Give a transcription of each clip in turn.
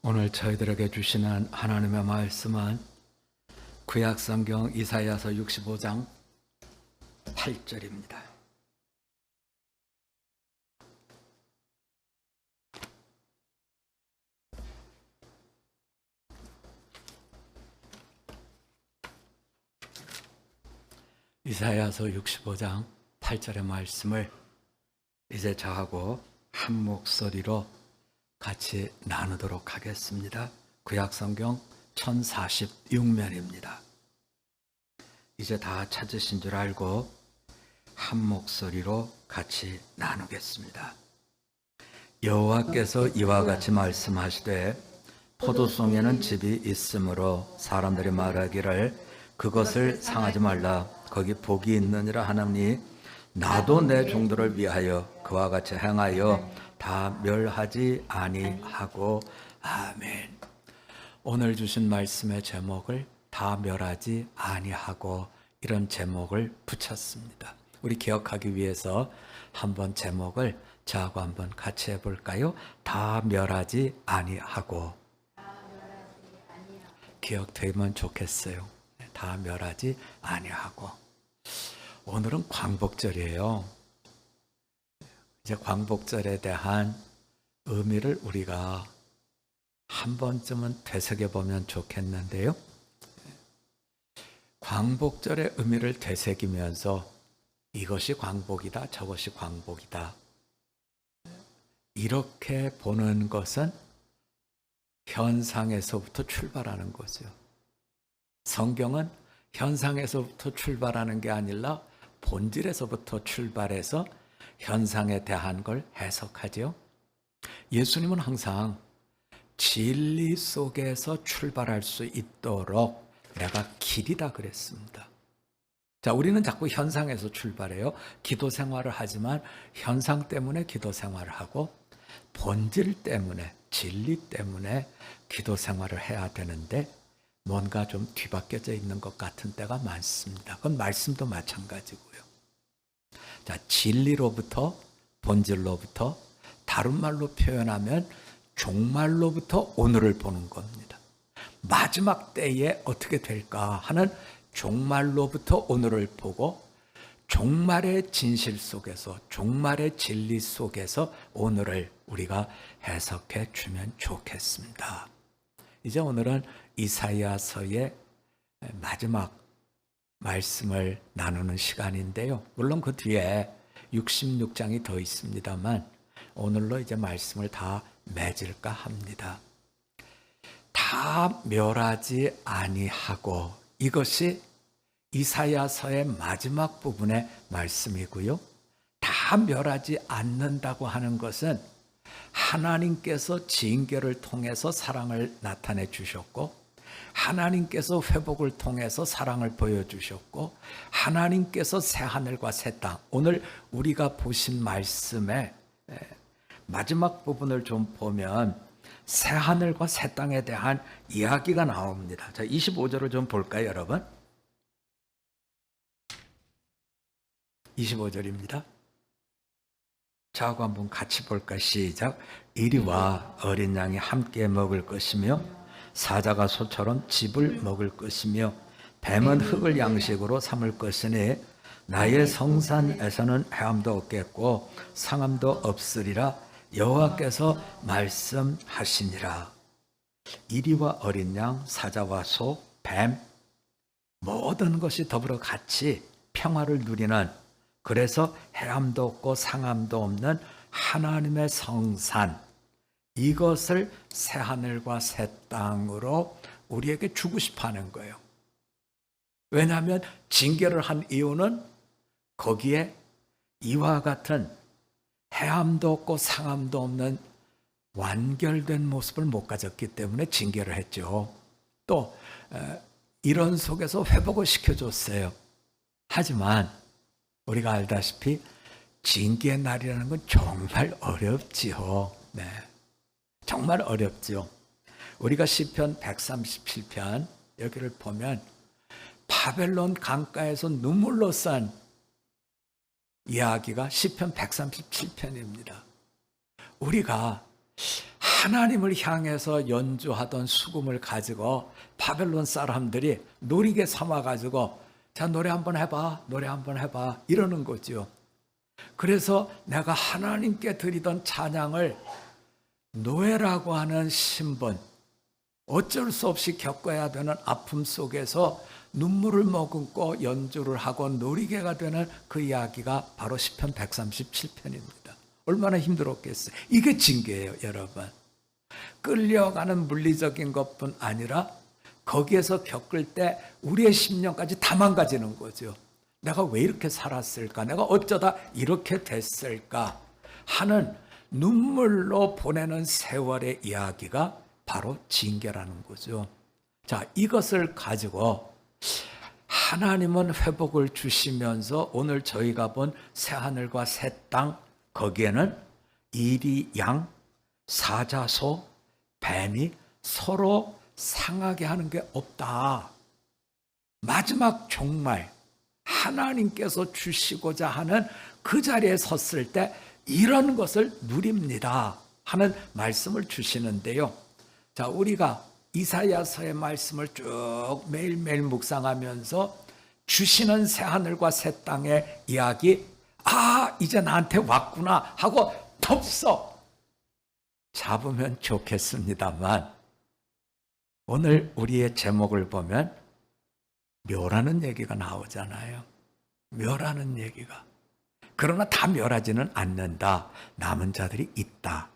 오늘 저희들에게 주시는 하나님의 말씀은 구약성경 이사야서 65장 8절입니다. 이사야서 65장 8절의 말씀을 이제 저하고 한 목소리로 같이 나누도록 하겠습니다. 구약성경 1046면입니다. 이제 다 찾으신 줄 알고 한 목소리로 같이 나누겠습니다. 여호와께서 이와 같이 말씀하시되 포도송에는 즙이 있으므로 사람들이 말하기를 그것을 상하지 말라 거기 복이 있느니라 하나니 나도 내 종들을 위하여 그와 같이 행하여 다 멸하지 아니하고. 아멘. 오늘 주신 말씀의 제목을 다 멸하지 아니하고 이런 제목을 붙였습니다. 우리 기억하기 위해서 한번 제목을 저하고 한번 같이 해볼까요? 다 멸하지 아니하고. 기억되면 좋겠어요. 다 멸하지 아니하고. 오늘은 광복절이에요. 이제 광복절에 대한 의미를 우리가 한 번쯤은 되새겨보면 좋겠는데요. 광복절의 의미를 되새기면서 이것이 광복이다, 저것이 광복이다. 이렇게 보는 것은 현상에서부터 출발하는 거죠. 성경은 현상에서부터 출발하는 게 아니라 본질에서부터 출발해서 현상에 대한 걸 해석하죠. 예수님은 항상 진리 속에서 출발할 수 있도록 내가 길이다 그랬습니다. 자, 우리는 자꾸 현상에서 출발해요. 기도 생활을 하지만 현상 때문에 기도 생활을 하고 본질 때문에, 진리 때문에 기도 생활을 해야 되는데 뭔가 좀 뒤바뀌어져 있는 것 같은 때가 많습니다. 그건 말씀도 마찬가지고요. 자, 진리로부터, 본질로부터, 다른 말로 표현하면 종말로부터 오늘을 보는 겁니다. 마지막 때에 어떻게 될까 하는 종말로부터 오늘을 보고 종말의 진실 속에서, 종말의 진리 속에서 오늘을 우리가 해석해 주면 좋겠습니다. 이제 오늘은 이사야서의 마지막 말씀을 나누는 시간인데요. 물론 그 뒤에 66장이 더 있습니다만 오늘로 이제 말씀을 다 맺을까 합니다. 다 멸하지 아니하고, 이것이 이사야서의 마지막 부분의 말씀이고요. 다 멸하지 않는다고 하는 것은 하나님께서 징계를 통해서 사랑을 나타내 주셨고, 하나님께서 회복을 통해서 사랑을 보여주셨고, 하나님께서 새하늘과 새 땅, 오늘 우리가 보신 말씀의 마지막 부분을 좀 보면 새하늘과 새 땅에 대한 이야기가 나옵니다. 자, 25절을 좀 볼까요, 여러분? 25절입니다. 저하고 한번 같이 볼까? 시작. 이리와 어린 양이 함께 먹을 것이며 사자가 소처럼 즙을 먹을 것이며 뱀은 흙을 양식으로 삼을 것이니 나의 성산에서는 해함도 없겠고 상함도 없으리라 여호와께서 말씀하시니라. 이리와 어린 양, 사자와 소, 뱀, 모든 것이 더불어 같이 평화를 누리는, 그래서 해함도 없고 상함도 없는 하나님의 성산, 이것을 새하늘과 새 땅으로 우리에게 주고 싶어 하는 거예요. 왜냐하면 징계를 한 이유는 거기에 이와 같은 해함도 없고 상함도 없는 완결된 모습을 못 가졌기 때문에 징계를 했죠. 또 이런 속에서 회복을 시켜줬어요. 하지만 우리가 알다시피 징계의 날이라는 건 정말 어렵지요. 네. 정말 어렵죠. 우리가 시편 137편 여기를 보면 바벨론 강가에서 눈물로 싼 이야기가 시편 137편입니다. 우리가 하나님을 향해서 연주하던 수금을 가지고 바벨론 사람들이 노리게 삼아가지고 자, 노래 한번 해봐, 노래 한번 해봐 이러는 거죠. 그래서 내가 하나님께 드리던 찬양을 노예라고 하는 신분, 어쩔 수 없이 겪어야 되는 아픔 속에서 눈물을 머금고 연주를 하고 놀이개가 되는 그 이야기가 바로 시편 137편입니다. 얼마나 힘들었겠어요. 이게 징계예요, 여러분. 끌려가는 물리적인 것뿐 아니라 거기에서 겪을 때 우리의 심령까지 다 망가지는 거죠. 내가 왜 이렇게 살았을까? 내가 어쩌다 이렇게 됐을까? 하는 눈물로 보내는 세월의 이야기가 바로 징계라는 거죠. 자, 이것을 가지고 하나님은 회복을 주시면서 오늘 저희가 본 새하늘과 새 땅, 거기에는 이리 양, 사자소, 뱀이 서로 상하게 하는 게 없다. 마지막 종말, 하나님께서 주시고자 하는 그 자리에 섰을 때 이런 것을 누립니다 하는 말씀을 주시는데요. 자, 우리가 이사야서의 말씀을 쭉 매일매일 묵상하면서 주시는 새하늘과 새 땅의 이야기, 아, 이제 나한테 왔구나 하고 덥석 잡으면 좋겠습니다만, 오늘 우리의 제목을 보면 멸하는 얘기가 나오잖아요. 멸하는 얘기가. 그러나 다 멸하지는 않는다. 남은 자들이 있다.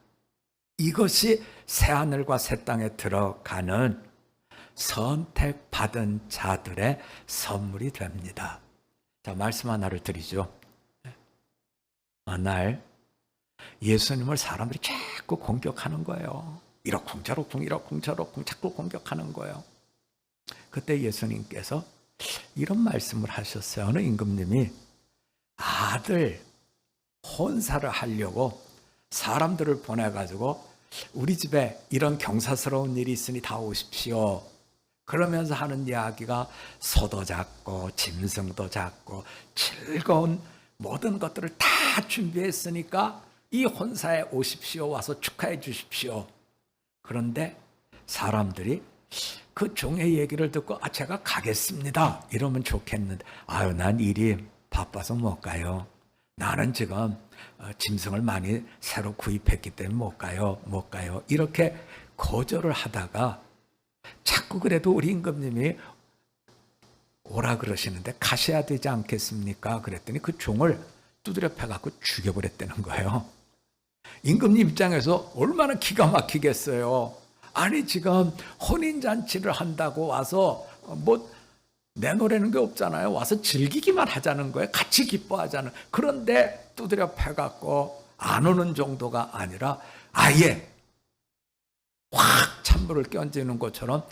이것이 새하늘과 새 땅에 들어가는 선택받은 자들의 선물이 됩니다. 자, 말씀 하나를 드리죠. 어느 날 예수님을 사람들이 자꾸 공격하는 거예요. 이러쿵저러쿵 이러쿵저러쿵 자꾸 공격하는 거예요. 그때 예수님께서 이런 말씀을 하셨어요. 어느 임금님이 아들 혼사를 하려고 사람들을 보내가지고 우리 집에 이런 경사스러운 일이 있으니 다 오십시오. 그러면서 하는 이야기가 소도 잡고 짐승도 잡고 즐거운 모든 것들을 다 준비했으니까 이 혼사에 오십시오. 와서 축하해 주십시오. 그런데 사람들이 그 종의 얘기를 듣고 아, 제가 가겠습니다 이러면 좋겠는데, 아유, 난 일이 바빠서 못 가요. 나는 지금 짐승을 많이 새로 구입했기 때문에 못 가요. 이렇게 거절을 하다가 자꾸 그래도 우리 임금님이 오라 그러시는데 가셔야 되지 않겠습니까? 그랬더니 그 종을 두드려 패갖고 죽여버렸다는 거예요. 임금님 입장에서 얼마나 기가 막히겠어요. 아니, 지금 혼인잔치를 한다고 와서 뭐 내놓으라는 게 없잖아요. 와서 즐기기만 하자는 거예요. 같이 기뻐하자는. 그런데 두드려 패갖고 안 오는 정도가 아니라 아예 확 찬물을 끼얹는 것처럼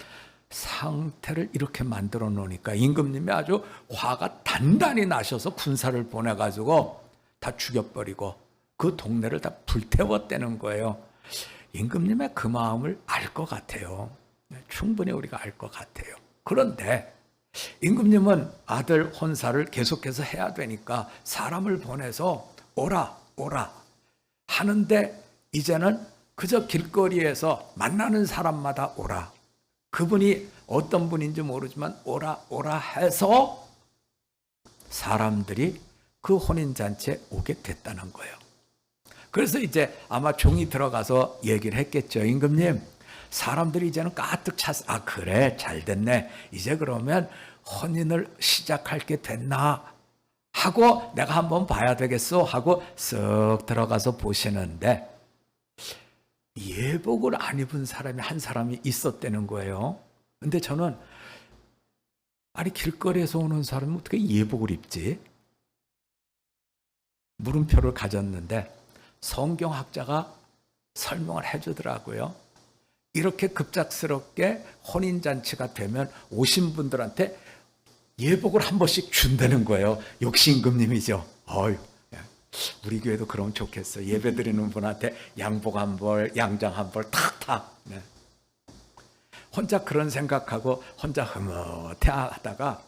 상태를 이렇게 만들어 놓으니까 임금님이 아주 화가 단단히 나셔서 군사를 보내가지고 다 죽여버리고 그 동네를 다 불태웠다는 거예요. 임금님의 그 마음을 알 것 같아요. 충분히 우리가 알 것 같아요. 그런데 임금님은 아들 혼사를 계속해서 해야 되니까 사람을 보내서 오라 하는데 이제는 그저 길거리에서 만나는 사람마다 오라. 그분이 어떤 분인지 모르지만 오라 해서 사람들이 그 혼인잔치에 오게 됐다는 거예요. 그래서 이제 아마 종이 들어가서 얘기를 했겠죠. 임금님, 사람들이 이제는 가득 찼어. 아, 그래, 잘 됐네. 이제 그러면 혼인을 시작할 게 됐나 하고 내가 한번 봐야 되겠어 하고 쓱 들어가서 보시는데 예복을 안 입은 사람이 한 사람이 있었다는 거예요. 근데 저는 아니, 길거리에서 오는 사람은 어떻게 예복을 입지? 물음표를 가졌는데 성경학자가 설명을 해주더라고요. 이렇게 급작스럽게 혼인잔치가 되면 오신 분들한테 예복을 한 번씩 준다는 거예요. 역시 임금님이죠. 어휴, 우리 교회도 그러면 좋겠어. 예배 드리는 분한테 양복 한 벌, 양장 한 벌 탁탁. 네. 혼자 그런 생각하고 혼자 흐뭇해 하다가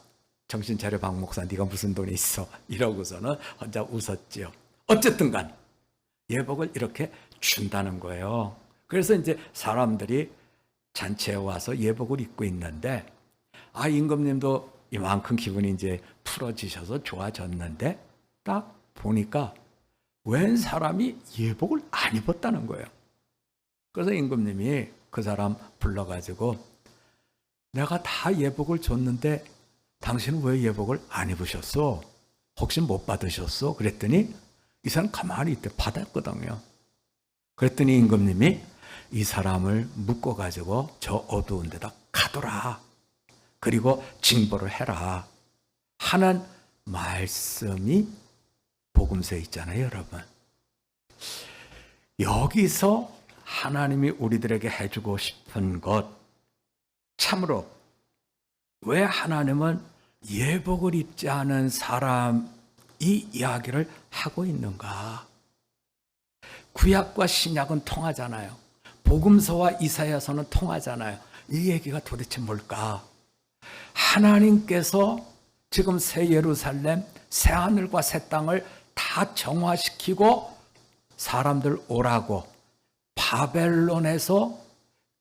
정신 차려 박 목사, 네가 무슨 돈이 있어? 이러고서는 혼자 웃었지요. 어쨌든 간 예복을 이렇게 준다는 거예요. 그래서 이제 사람들이 잔치에 와서 예복을 입고 있는데, 임금님도 이만큼 기분이 이제 풀어지셔서 좋아졌는데, 딱 보니까 웬 사람이 예복을 안 입었다는 거예요. 그래서 임금님이 그 사람 불러가지고, 내가 다 예복을 줬는데 당신은 왜 예복을 안 입으셨어? 혹시 못 받으셨어? 그랬더니 이 사람 가만히 있대. 받았거든요. 그랬더니 임금님이 이 사람을 묶어가지고 저 어두운 데다 가둬라. 그리고 징벌을 해라 하는 말씀이 복음서에 있잖아요, 여러분. 여기서 하나님이 우리들에게 해주고 싶은 것, 참으로 왜 하나님은 예복을 입지 않은 사람 이 이야기를 하고 있는가? 구약과 신약은 통하잖아요. 복음서와 이사야서는 통하잖아요. 이 얘기가 도대체 뭘까? 하나님께서 지금 새 예루살렘, 새 하늘과 새 땅을 다 정화시키고 사람들 오라고 바벨론에서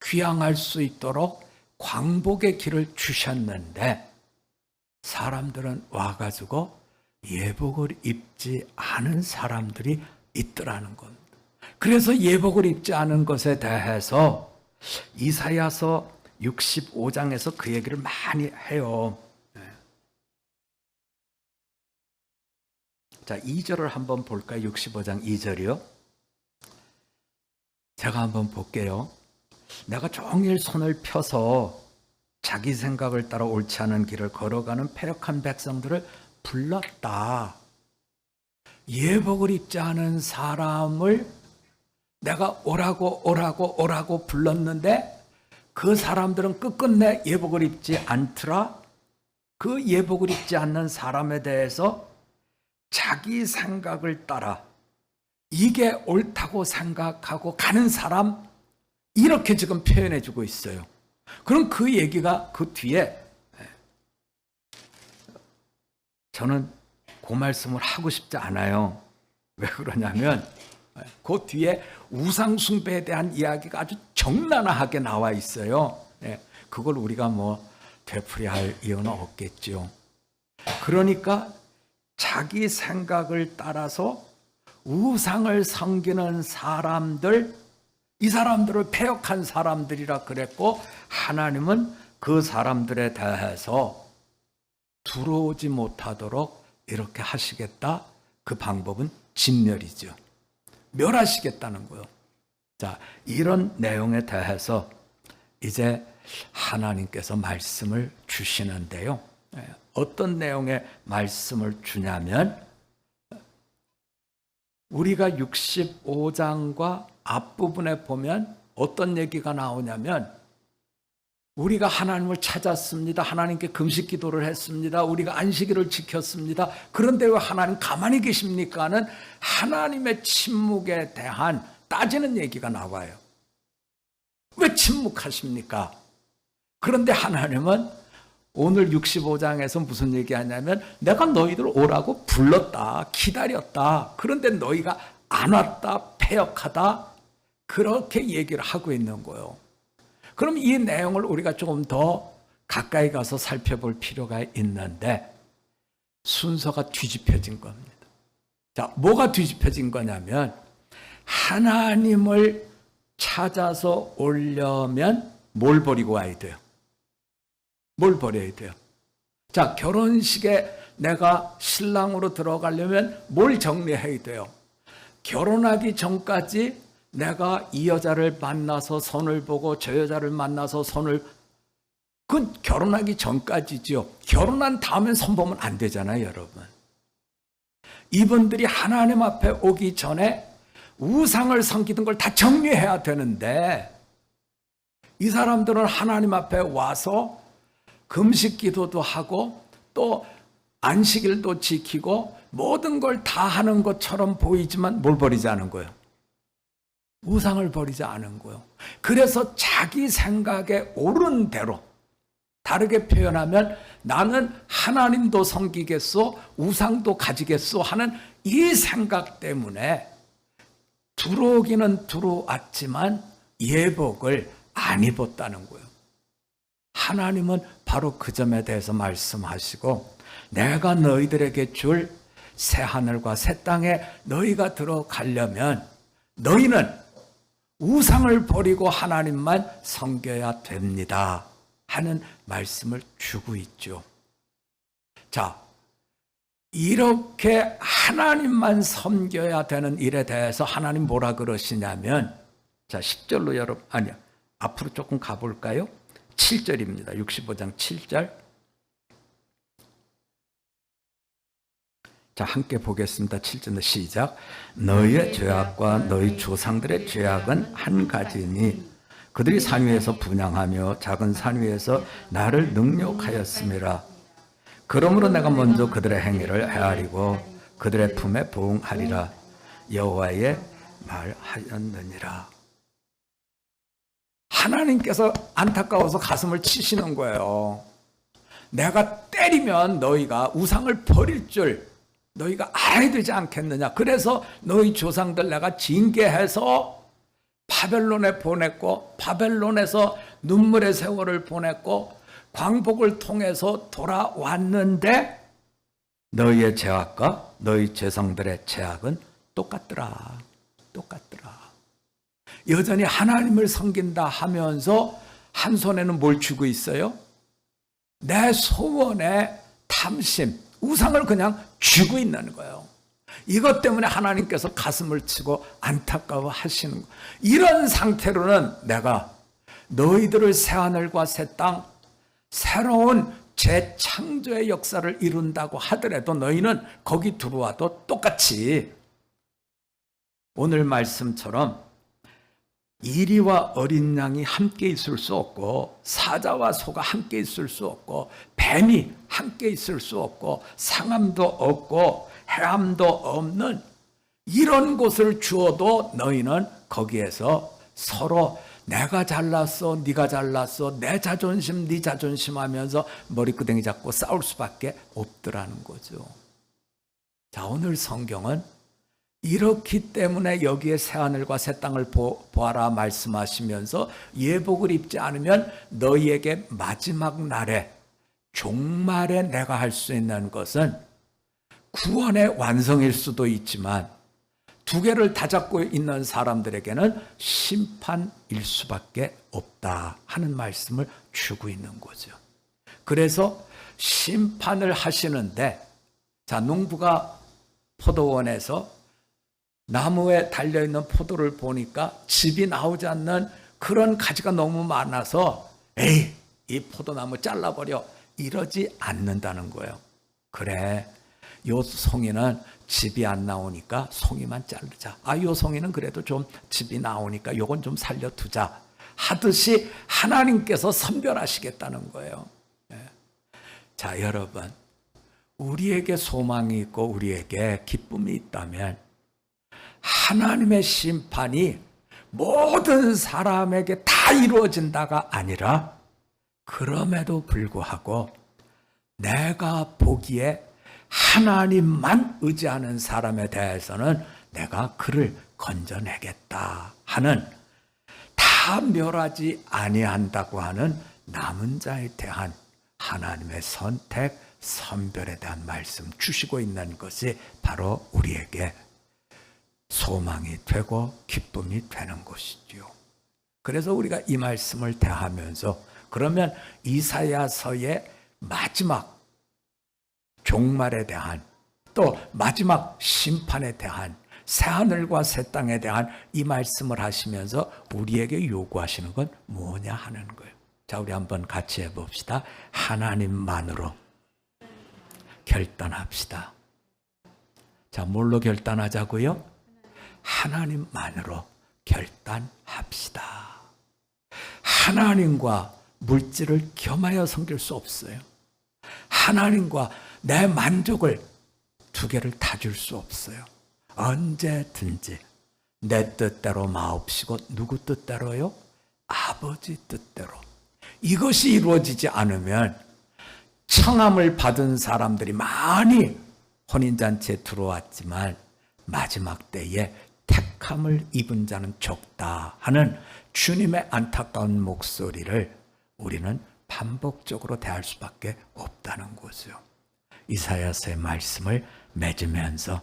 귀향할 수 있도록 광복의 길을 주셨는데, 사람들은 와가지고 예복을 입지 않은 사람들이 있더라는 겁니다. 그래서 예복을 입지 않은 것에 대해서 이사야서 65장에서 그 얘기를 많이 해요. 자, 2절을 한번 볼까요? 65장 2절이요. 제가 한번 볼게요. 내가 종일 손을 펴서 자기 생각을 따라 옳지 않은 길을 걸어가는 패역한 백성들을 불렀다. 예복을 입지 않은 사람을 내가 오라고 불렀는데 그 사람들은 끝끝내 예복을 입지 않더라. 그 예복을 입지 않는 사람에 대해서 자기 생각을 따라 이게 옳다고 생각하고 가는 사람, 이렇게 지금 표현해 주고 있어요. 그럼 그 얘기가 그 뒤에, 저는 그 말씀을 하고 싶지 않아요. 왜 그러냐면 그 뒤에 우상숭배에 대한 이야기가 아주 적나라하게 나와 있어요. 그걸 우리가 되풀이할 이유는 없겠죠. 그러니까 자기 생각을 따라서 우상을 섬기는 사람들, 이 사람들을 패역한 사람들이라 그랬고, 하나님은 그 사람들에 대해서 들어오지 못하도록 이렇게 하시겠다. 그 방법은 진멸이죠. 멸하시겠다는 거예요. 자, 이런 내용에 대해서 이제 하나님께서 말씀을 주시는데요. 어떤 내용의 말씀을 주냐면, 우리가 65장과 앞부분에 보면 어떤 얘기가 나오냐면, 우리가 하나님을 찾았습니다. 하나님께 금식 기도를 했습니다. 우리가 안식일을 지켰습니다. 그런데 왜 하나님 가만히 계십니까? 하는 하나님의 침묵에 대한 따지는 얘기가 나와요. 왜 침묵하십니까? 그런데 하나님은 오늘 65장에서 무슨 얘기하냐면, 내가 너희들 오라고 불렀다, 기다렸다. 그런데 너희가 안 왔다, 패역하다. 그렇게 얘기를 하고 있는 거예요. 그럼 이 내용을 우리가 조금 더 가까이 가서 살펴볼 필요가 있는데, 순서가 뒤집혀진 겁니다. 자, 뭐가 뒤집혀진 거냐면, 하나님을 찾아서 오려면 뭘 버리고 와야 돼요? 뭘 버려야 돼요? 자, 결혼식에 내가 신랑으로 들어가려면 뭘 정리해야 돼요? 결혼하기 전까지 내가 이 여자를 만나서 손을 보고 저 여자를 만나서 손을, 그건 결혼하기 전까지죠. 결혼한 다음엔 손 보면 안 되잖아요, 여러분. 이분들이 하나님 앞에 오기 전에 우상을 섬기던 걸 다 정리해야 되는데, 이 사람들은 하나님 앞에 와서 금식 기도도 하고 또 안식일도 지키고 모든 걸 다 하는 것처럼 보이지만 뭘 버리지 않은 거예요? 우상을 버리지 않은 거예요. 그래서 자기 생각에 옳은 대로, 다르게 표현하면 나는 하나님도 섬기겠소, 우상도 가지겠소 하는 이 생각 때문에 들어오기는 들어왔지만 예복을 안 입었다는 거예요. 하나님은 바로 그 점에 대해서 말씀하시고 내가 너희들에게 줄 새 하늘과 새 땅에 너희가 들어가려면 너희는 우상을 버리고 하나님만 섬겨야 됩니다 하는 말씀을 주고 있죠. 자, 이렇게 하나님만 섬겨야 되는 일에 대해서 하나님 뭐라 그러시냐면, 자, 10절로 여러분, 아니야, 앞으로 조금 가볼까요? 7절입니다. 65장 7절. 자, 함께 보겠습니다. 7절 시작. 너희의 죄악과 너희 조상들의 죄악은 한 가지니 그들이 산 위에서 분향하며 작은 산 위에서 나를 능욕하였음이라. 그러므로 내가 먼저 그들의 행위를 헤아리고 그들의 품에 부응하리라. 여호와의 말하였느니라. 하나님께서 안타까워서 가슴을 치시는 거예요. 내가 때리면 너희가 우상을 버릴 줄 너희가 알아야 되지 않겠느냐. 그래서 너희 조상들 내가 징계해서 바벨론에 보냈고 바벨론에서 눈물의 세월을 보냈고 광복을 통해서 돌아왔는데 너희의 죄악과 너희 조상들의 죄악은 똑같더라. 여전히 하나님을 섬긴다 하면서 한 손에는 뭘 쥐고 있어요? 내 소원의 탐심, 우상을 그냥 쥐고 있는 거예요. 이것 때문에 하나님께서 가슴을 치고 안타까워 하시는 거예요. 이런 상태로는 내가 너희들을 새하늘과 새 땅, 새로운 재창조의 역사를 이룬다고 하더라도 너희는 거기 들어와도 똑같이 오늘 말씀처럼 이리와 어린 양이 함께 있을 수 없고 사자와 소가 함께 있을 수 없고 뱀이 함께 있을 수 없고 상함도 없고 해함도 없는 이런 곳을 주어도 너희는 거기에서 서로 내가 잘났어 네가 잘났어 내 자존심 네 자존심 하면서 머리끄댕이 잡고 싸울 수밖에 없더라는 거죠. 자, 오늘 성경은 이렇기 때문에 여기에 새하늘과 새 땅을 보아라 말씀하시면서 예복을 입지 않으면 너희에게 마지막 날에 종말에 내가 할 수 있는 것은 구원의 완성일 수도 있지만 두 개를 다 잡고 있는 사람들에게는 심판일 수밖에 없다 하는 말씀을 주고 있는 거죠. 그래서 심판을 하시는데, 자, 농부가 포도원에서 나무에 달려있는 포도를 보니까 즙이 나오지 않는 그런 가지가 너무 많아서 에이, 이 포도나무 잘라버려 이러지 않는다는 거예요. 그래, 요 송이는 즙이 안 나오니까 송이만 자르자. 요 송이는 그래도 좀 즙이 나오니까 요건 좀 살려두자 하듯이 하나님께서 선별하시겠다는 거예요. 자, 여러분, 우리에게 소망이 있고 우리에게 기쁨이 있다면 하나님의 심판이 모든 사람에게 다 이루어진다가 아니라 그럼에도 불구하고 내가 보기에 하나님만 의지하는 사람에 대해서는 내가 그를 건져내겠다 하는, 다 멸하지 아니한다고 하는 남은 자에 대한 하나님의 선택, 선별에 대한 말씀 주시고 있는 것이 바로 우리에게 소망이 되고 기쁨이 되는 것이지요. 그래서 우리가 이 말씀을 대하면서 그러면 이사야서의 마지막 종말에 대한 또 마지막 심판에 대한 새하늘과 새 땅에 대한 이 말씀을 하시면서 우리에게 요구하시는 건 뭐냐 하는 거예요. 자, 우리 한번 같이 해봅시다. 하나님만으로 결단합시다. 자, 뭘로 결단하자고요? 하나님만으로 결단합시다. 하나님과 물질을 겸하여 섬길 수 없어요. 하나님과 내 만족을 두 개를 다 줄 수 없어요. 언제든지 내 뜻대로 마옵시고 누구 뜻대로요? 아버지 뜻대로. 이것이 이루어지지 않으면 청함을 받은 사람들이 많이 혼인잔치에 들어왔지만 마지막 때에 택 택함을 입은 자는 적다 하는 주님의 안타까운 목소리를 우리는 반복적으로 대할 수밖에 없다는 거죠. 이사야서의 말씀을 맺으면서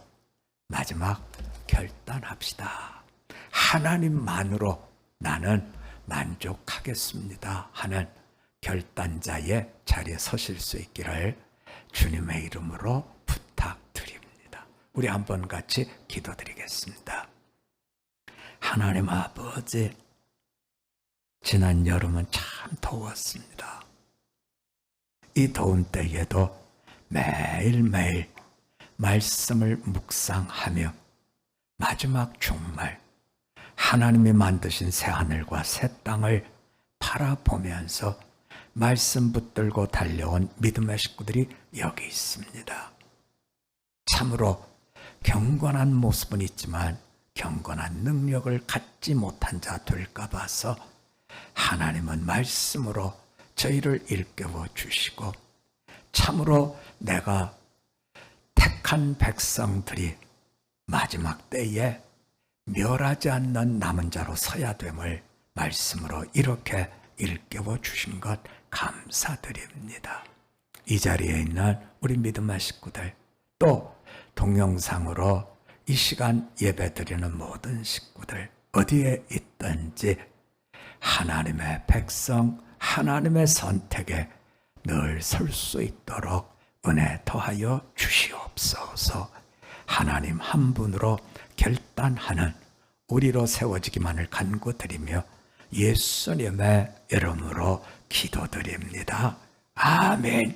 마지막 결단합시다. 하나님만으로 나는 만족하겠습니다 하는 결단자의 자리에 서실 수 있기를 주님의 이름으로 부탁드립니다. 우리 한번 같이 기도드리겠습니다. 하나님 아버지, 지난 여름은 참 더웠습니다. 이 더운 때에도 매일매일 말씀을 묵상하며 마지막 종말 하나님이 만드신 새하늘과 새 땅을 바라보면서 말씀 붙들고 달려온 믿음의 식구들이 여기 있습니다. 참으로 경건한 모습은 있지만 경건한 능력을 갖지 못한 자 될까 봐서 하나님은 말씀으로 저희를 일깨워 주시고 참으로 내가 택한 백성들이 마지막 때에 멸하지 않는 남은 자로 서야 됨을 말씀으로 이렇게 일깨워 주신 것 감사드립니다. 이 자리에 있는 우리 믿음의 식구들, 또 동영상으로 이 시간 예배드리는 모든 식구들 어디에 있든지 하나님의 백성, 하나님의 선택에 늘 설 수 있도록 은혜 더하여 주시옵소서. 하나님 한 분으로 결단하는 우리로 세워지기만을 간구드리며 예수님의 이름으로 기도드립니다. 아멘.